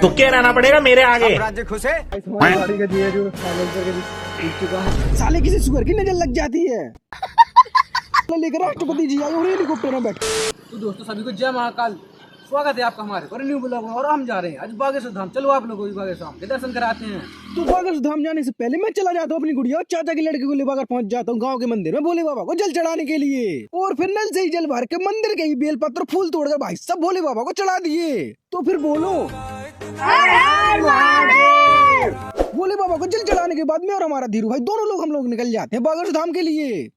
तुक्के रहना पड़ेगा मेरे आगे। राज्य खुश है। गाड़ी का जीरो जो फाइनल करके जीत चुका है। साले किसी सुअर की नजर लग जाती है। लेकर राष्ट्रपति जी आए और हेलीकॉप्टर में बैठे। तो दोस्तों सभी को जय महाकाल। स्वागत है आपका हमारे पर न्यू ब्लॉग में। और हम जा रहे हैं आज बागेश्वर धाम। चलो आप लोगों को भी बागेश्वर धाम के दर्शन कराते हैं। तो बागेश्वर धाम जाने से पहले मैं चला जाता हूँ अपनी गुड़िया और चाचा की लड़के को लेकर पहुंच जाता हूँ गांव के मंदिर में भोले बाबा को जल चढ़ाने के लिए। और फिर नल से ही जल भर के मंदिर के ही बेलपत्र फूल तोड़कर भाई सब भोले बाबा को चढ़ा दिए। तो फिर बोलो भोले बाबा को जल चढ़ाने के बाद में और हमारा धीरू भाई दोनों लोग हम लोग निकल जाते हैं बागेश्वर धाम के लिए।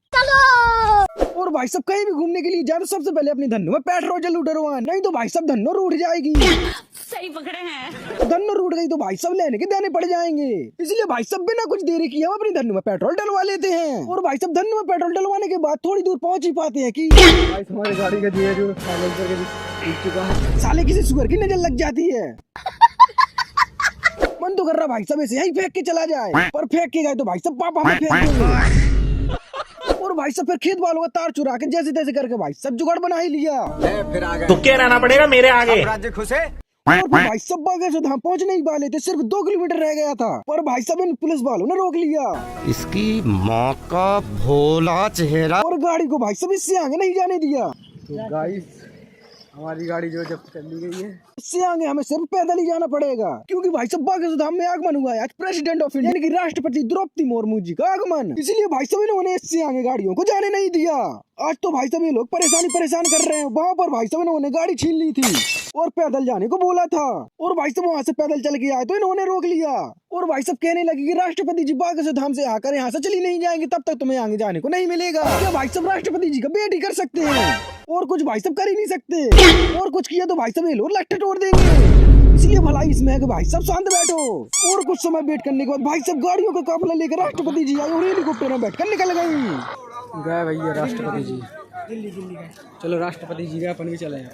और भाई सब कहीं भी घूमने के लिए जाते सबसे पहले अपनी धन्नो में पेट्रोल उठरवा, नहीं तो भाई सब धन्नो रूठ जाएगी। सही पकड़े हैं। धन्नो रूठ गई तो भाई सब लेने के देने पड़ जाएंगे। इसलिए भाई सब बिना कुछ देरी किए हम अपनी धन्नो में पेट्रोल डलवा लेते हैं। और भाई सब धन्नो में पेट्रोल डलवाने के बाद थोड़ी दूर पहुंच ही पाते हैं कि हमारी गाड़ी का जीरो फाइनल करके जीत चुका है। साले किसी सुअर की नजर लग जाती है। मन तो कर रहा भाई सब ऐसे यही फेंक के चला जाए, पर फेंक के गए तो भाई सब पापा हमें फेंक देंगे। और भाई सब फिर खेत वालों का तार चुरा के जैसे तैसे करके भाई सब जुगाड़ बना ही लिया। फिर आ गए। तुक्के रहना पड़ेगा मेरे आगे। राज्य खुश है। और फिर भाई सब बागेश्वर धाम पहुंचने ही वाले थे, सिर्फ 2 किलोमीटर रह गया था, पर भाई सब इन पुलिस वालों ने रोक लिया। इसकी माँ का भोला चेहरा। और गाड़ी को भाई सब इससे आगे नहीं जाने दिया। तो गाइस हमारी गाड़ी जो जब चली गई है, इससे आगे हमें सिर्फ पैदल ही जाना पड़ेगा, क्योंकि भाई सब बागेश्वर धाम में आगमन हुआ है आज प्रेसिडेंट ऑफ इंडिया यानी कि राष्ट्रपति द्रौपदी मुर्मू जी का आगमन। इसलिए भाई सब इन्होंने इससे आगे गाड़ियों को जाने नहीं दिया। आज तो भाई सब ये लोग परेशान कर रहे हैं। वहाँ पर भाई सब इन्होंने गाड़ी छीन ली थी और पैदल जाने को बोला था, और भाई सब वहाँ से पैदल चल के आए तो इन्होंने रोक लिया। और भाई सब कहने लगे कि राष्ट्रपति जी बागेश्वर धाम से आकर यहाँ से चली नहीं जाएंगे तब तक तुम्हें आगे जाने को नहीं मिलेगा। क्या भाई सब राष्ट्रपति जी का वेट ही कर सकते हैं, और कुछ भाई सब कर ही नहीं सकते। और कुछ किया तो भाई सब ये लोग लट्ठे तोड़ देंगे। इसलिए भलाई इसमें है कि भाई सब शांत बैठो। और कुछ समय वेट करने के बाद भाई सब गाड़ियों का काफिला लेकर राष्ट्रपति जी आए और हेलीकॉप्टर में बैठकर निकल गई। गए भैया राष्ट्रपति जी। चलो राष्ट्रपति जी गए, अपन भी चले जाए।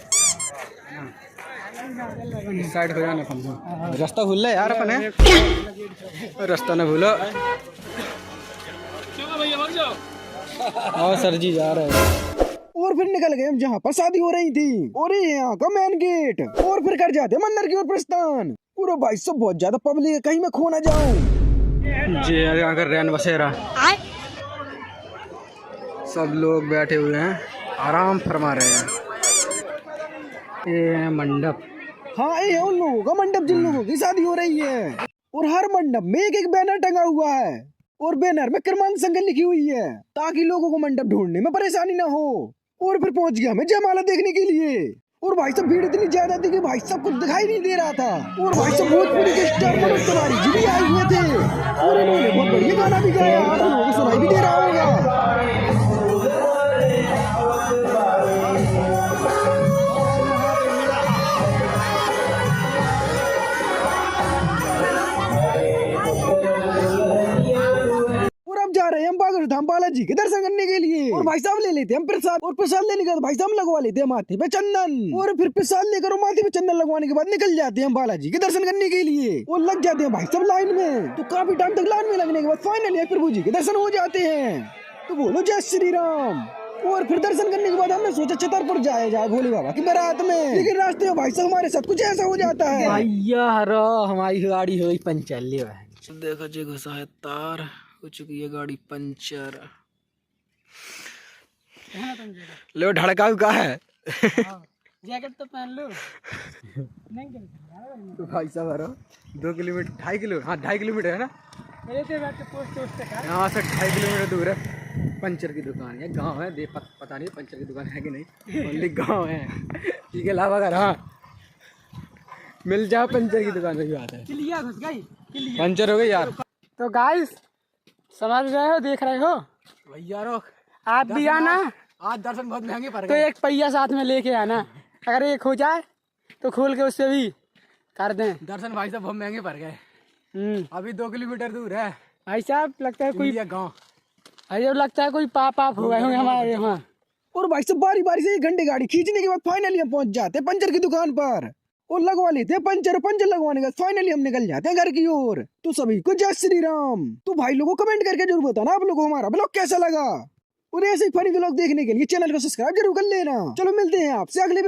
इस साइड हो जाना अपन। रास्ता भूल ले यार अपन है। रास्ता ना भूलो। और सर जी जा रहे हैं। और फिर निकल गए हम जहाँ पर शादी हो रही थी, और ये यहाँ का मेन गेट। और फिर कर जाते मंदिर की ओर प्रस्थान। पूरा भाई सब बहुत ज्यादा पब्लिक है, कहीं मैं खो ना जाऊं। जी अगर रैन बसेरा सब लोग बैठे हुए हैं, आराम फरमा रहे हैं। ये है मंडप। हाँ ये है उन लोगों का मंडप जिन लोगों की शादी हो रही है। और हर मंडप में एक एक बैनर टंगा हुआ है, और बैनर में क्रमांक संख्या लिखी हुई है, ताकि लोगों को मंडप ढूंढने में परेशानी ना हो। और फिर पहुंच गया हमें जयमाला देखने के लिए। और भाई सब भीड़ इतनी ज्यादा थी कि भाई सब कुछ दिखाई नहीं दे रहा था। और भाई सब भोजपुरी के स्टार मनोज तिवारी जी भी आए हुए थे, और इन्होंने बहुत बढ़िया गाना भी गाया। आप लोगों को सुनाई भी दे रहा होगा। जा रहे हैं हम बागेश्वर धाम बालाजी के दर्शन करने के लिए। और भाई साहब ले लेते हैं हम प्रसाद, और प्रसाद लेने के बाद भाई साहब लगवा लेते हैं माथे पे चंदन। और फिर प्रसाद लेकर और माथे पे चंदन लगवाने के बाद निकल जाते हैं हम बालाजी के दर्शन करने के लिए। और लग जाते हैं भाई सब लाइन में। तो काफी टाइम तक लाइन में लगने के बाद फाइनली प्रभु जी के दर्शन हो जाते हैं। तो बोलो जय श्री राम। और फिर दर्शन करने के बाद हमने सोचा छतरपुर जाया जाए भोले बाबा की बारात में, लेकिन रास्ते में भाई साहब हमारे साथ कुछ ऐसा हो जाता है। भैया हरो हमारी गाड़ी हुई पंचर। ले देखो जी घुसा है तार, हो चुकी है गाड़ी पंचर। लो ढड़का का है। जैकेट तो पहन लो। तो भाई साहब हरो 2 किलोमीटर 2.5 किलो, हाँ 2.5 किलोमीटर है ना, यहाँ से 2.5 किलोमीटर दूर है पंचर की दुकान। ये गांव है, पता नहीं पंचर की दुकान है कि नहीं, ओनली गांव है। इसके अलावा अगर हाँ मिल जाओ पंचर की दुकान की बात है। पंचर हो गई यार। तो गाइस समझ रहे हो, देख रहे हो भैया रो आप भी आना। आज दर्शन बहुत महंगे पड़ तो गए। एक पहिया साथ में लेके आना, अगर एक हो जाए तो खोल के उससे भी कर दें दर्शन। भाई साहब बहुत महंगे पड़ गए। अभी 2 किलोमीटर दूर है भाई साहब, लगता है कोई गाँव। अरे लगता है कोई पाप हो गए होंगे हमारे यहाँ। और भाई सब बारी बारी से 1 घंटे गाड़ी खींचने के बाद फाइनली हम पहुंच जाते हैं पंचर की दुकान पर, और लगवा लेते हैं पंचर लगवाने का फाइनली हम निकल जाते हैं घर की ओर। तो सभी को जय श्री राम। तो भाई लोगों कमेंट करके जरूर बताना आप लोगों को हमारा ब्लॉग कैसा लगा, और ऐसे ही फनी ब्लॉग देखने के लिए चैनल को सब्सक्राइब जरूर कर लेना। चलो मिलते हैं आपसे अगले